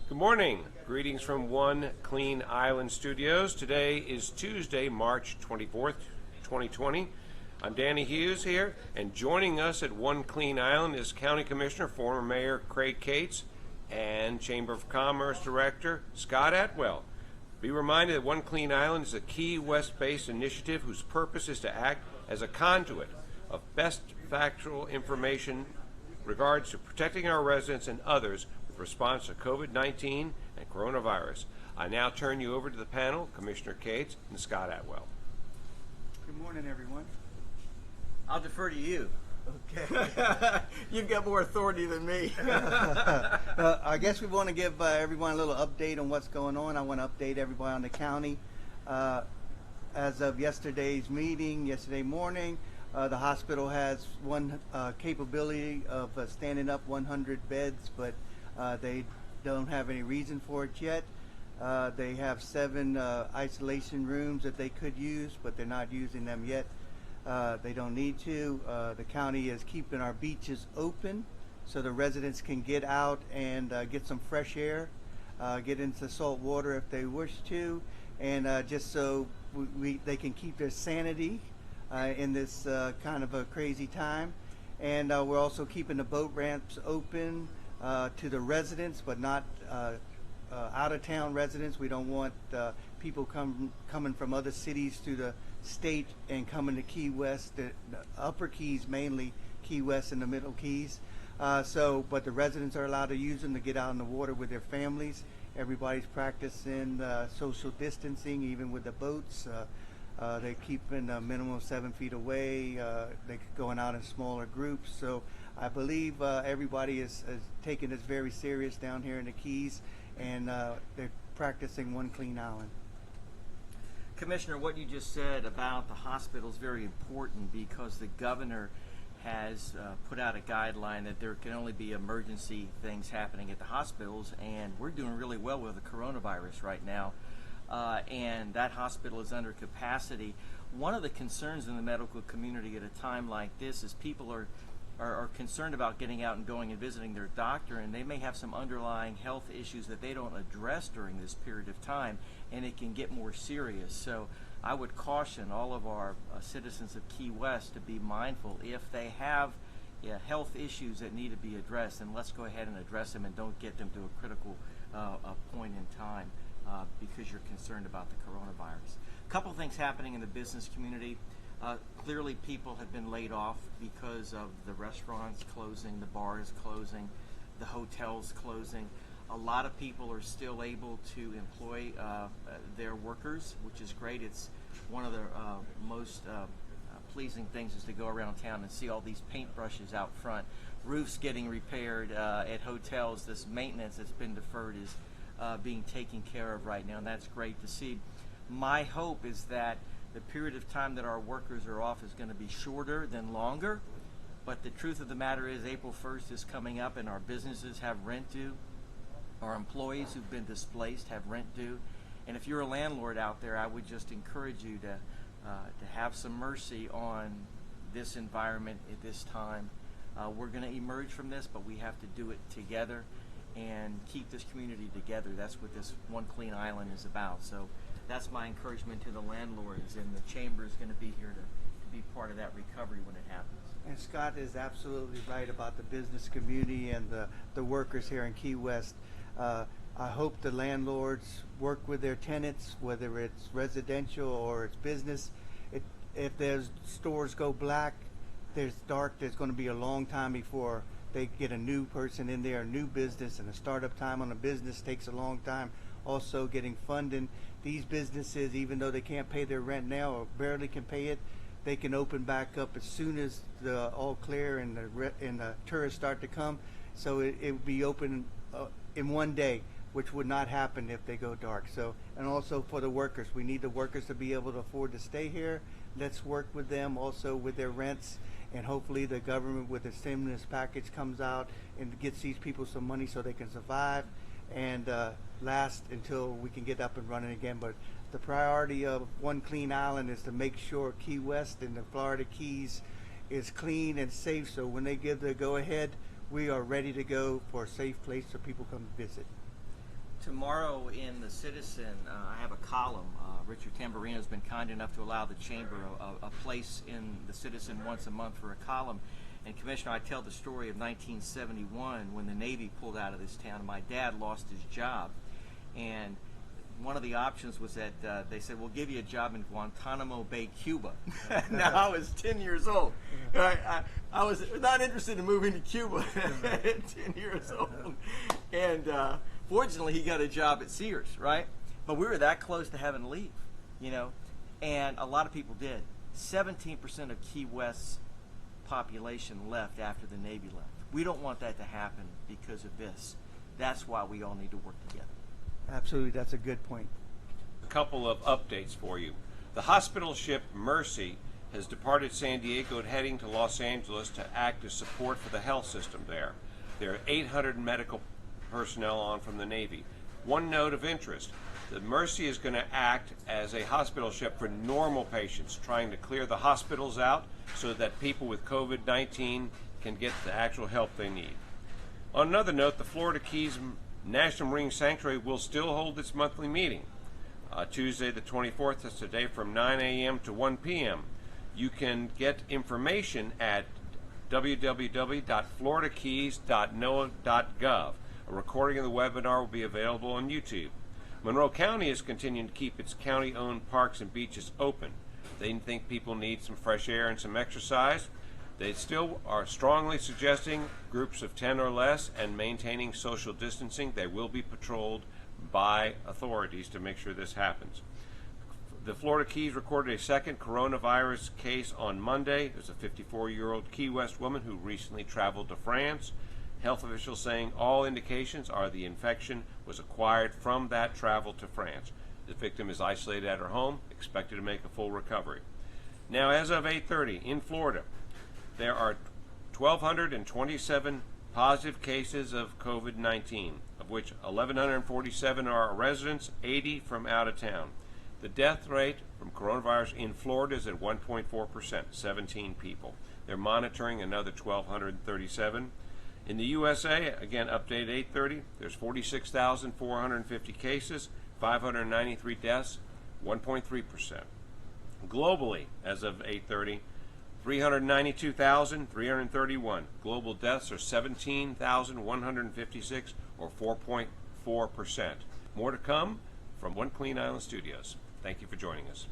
Good morning. Greetings from One Clean Island Studios. Today is Tuesday, March 24th, 2020. I'm Danny Hughes here, and joining us at One Clean Island is County Commissioner, former Mayor Craig Cates, and Chamber of Commerce Director Scott Atwell. Be reminded that One Clean Island is a Key West-based initiative whose purpose is to act as a conduit of best factual information regards to protecting our residents and others with response to COVID-19 and coronavirus. I now turn you over to the panel, Commissioner Cates and Scott Atwell. Good morning, everyone. I'll defer to you. Okay. You've got more authority than me. I guess we want to give everyone a little update on what's going on. I want to update everybody on the county. As of yesterday's meeting, yesterday morning, the hospital has one capability of standing up 100 beds, but they don't have any reason for it yet. They have 7 isolation rooms that they could use, but they're not using them yet. They don't need to. The county is keeping our beaches open so the residents can get out and get some fresh air, get into salt water if they wish to, and just so they can keep their sanity in this kind of a crazy time. And we're also keeping the boat ramps open to the residents, but not out-of-town residents. We don't want people coming from other cities to the state and coming to Key West, the upper Keys mainly, Key West and the middle Keys. But the residents are allowed to use them to get out in the water with their families. Everybody's practicing social distancing, even with the boats. They're keeping a minimum of 7 feet away. They're going out in smaller groups. So I believe everybody is taking this very serious down here in the Keys, and they're practicing One Clean Island. Commissioner, what you just said about the hospital is very important because the governor has put out a guideline that there can only be emergency things happening at the hospitals, and we're doing really well with the coronavirus right now, and that hospital is under capacity. One of the concerns in the medical community at a time like this is people are concerned about getting out and going and visiting their doctor, and they may have some underlying health issues that they don't address during this period of time, and it can get more serious. So I would caution all of our citizens of Key West to be mindful if they have health issues that need to be addressed, and let's go ahead and address them and don't get them to a critical point in time because you're concerned about the coronavirus. A couple things happening in the business community. Clearly people have been laid off because of the restaurants closing, the bars closing, the hotels closing. A lot of people are still able to employ their workers, which is great. It's one of the most pleasing things is to go around town and see all these paintbrushes out front, roofs getting repaired at hotels. This maintenance that's been deferred is being taken care of right now, and that's great to see. My hope is that the period of time that our workers are off is going to be shorter than longer, but the truth of the matter is April 1st is coming up and our businesses have rent due. Our employees who've been displaced have rent due. And if you're a landlord out there, I would just encourage you to have some mercy on this environment at this time. We're going to emerge from this, but we have to do it together and keep this community together. That's what this One Clean Island is about. So that's my encouragement to the landlords, and the chamber is going to be here to be part of that recovery when it happens. And Scott is absolutely right about the business community and the workers here in Key West. I hope the landlords work with their tenants, whether it's residential or it's business. If there's stores go black, there's dark, there's going to be a long time before they get a new person in there, a new business, and the startup time on a business takes a long time. Also getting funding. These businesses, even though they can't pay their rent now or barely can pay it, they can open back up as soon as the all clear and the tourists start to come. So it will be open in one day, which would not happen if they go dark. So, and also for the workers, we need the workers to be able to afford to stay here. Let's work with them also with their rents, and hopefully the government with the stimulus package comes out and gets these people some money so they can survive and last until we can get up and running again. But the priority of One Clean Island is to make sure Key West and the Florida Keys is clean and safe, so when they give the go-ahead, we are ready to go for a safe place so people come visit. Tomorrow in the Citizen, I have a column. Richard Tamburino has been kind enough to allow the Chamber a place in the Citizen once a month for a column. And Commissioner, I tell the story of 1971 when the Navy pulled out of this town and my dad lost his job. And one of the options was that they said, we'll give you a job in Guantanamo Bay, Cuba. Now, I was 10 years old. I was not interested in moving to Cuba at 10 years old. And fortunately, he got a job at Sears, right? But we were that close to having to leave, you know, and a lot of people did. 17% of Key West's population left after the Navy left. We don't want that to happen because of this. That's why we all need to work together. Absolutely, that's a good point. A couple of updates for you. The hospital ship Mercy has departed San Diego and heading to Los Angeles to act as support for the health system there. There are 800 medical personnel on from the Navy. One note of interest, the Mercy is going to act as a hospital ship for normal patients, trying to clear the hospitals out so that people with COVID-19 can get the actual help they need. On another note, the Florida Keys National Marine Sanctuary will still hold its monthly meeting. Tuesday the 24th, that's today, from 9 a.m. to 1 p.m. You can get information at www.floridakeys.noaa.gov. A recording of the webinar will be available on YouTube. Monroe County is continuing to keep its county-owned parks and beaches open. They think people need some fresh air and some exercise. They still are strongly suggesting groups of 10 or less and maintaining social distancing. They will be patrolled by authorities to make sure this happens. The Florida Keys recorded a second coronavirus case on Monday. There's a 54-year-old Key West woman who recently traveled to France. Health officials saying all indications are the infection was acquired from that travel to France. The victim is isolated at her home, expected to make a full recovery. Now, as of 8:30 in Florida, there are 1,227 positive cases of COVID-19, of which 1,147 are residents, 80 from out of town. The death rate from coronavirus in Florida is at 1.4%, 17 people. They're monitoring another 1,237. In the USA, again, update 8:30, there's 46,450 cases, 593 deaths, 1.3%. Globally, as of 8:30, 392,331. Global deaths are 17,156, or 4.4%. More to come from One Clean Island Studios. Thank you for joining us.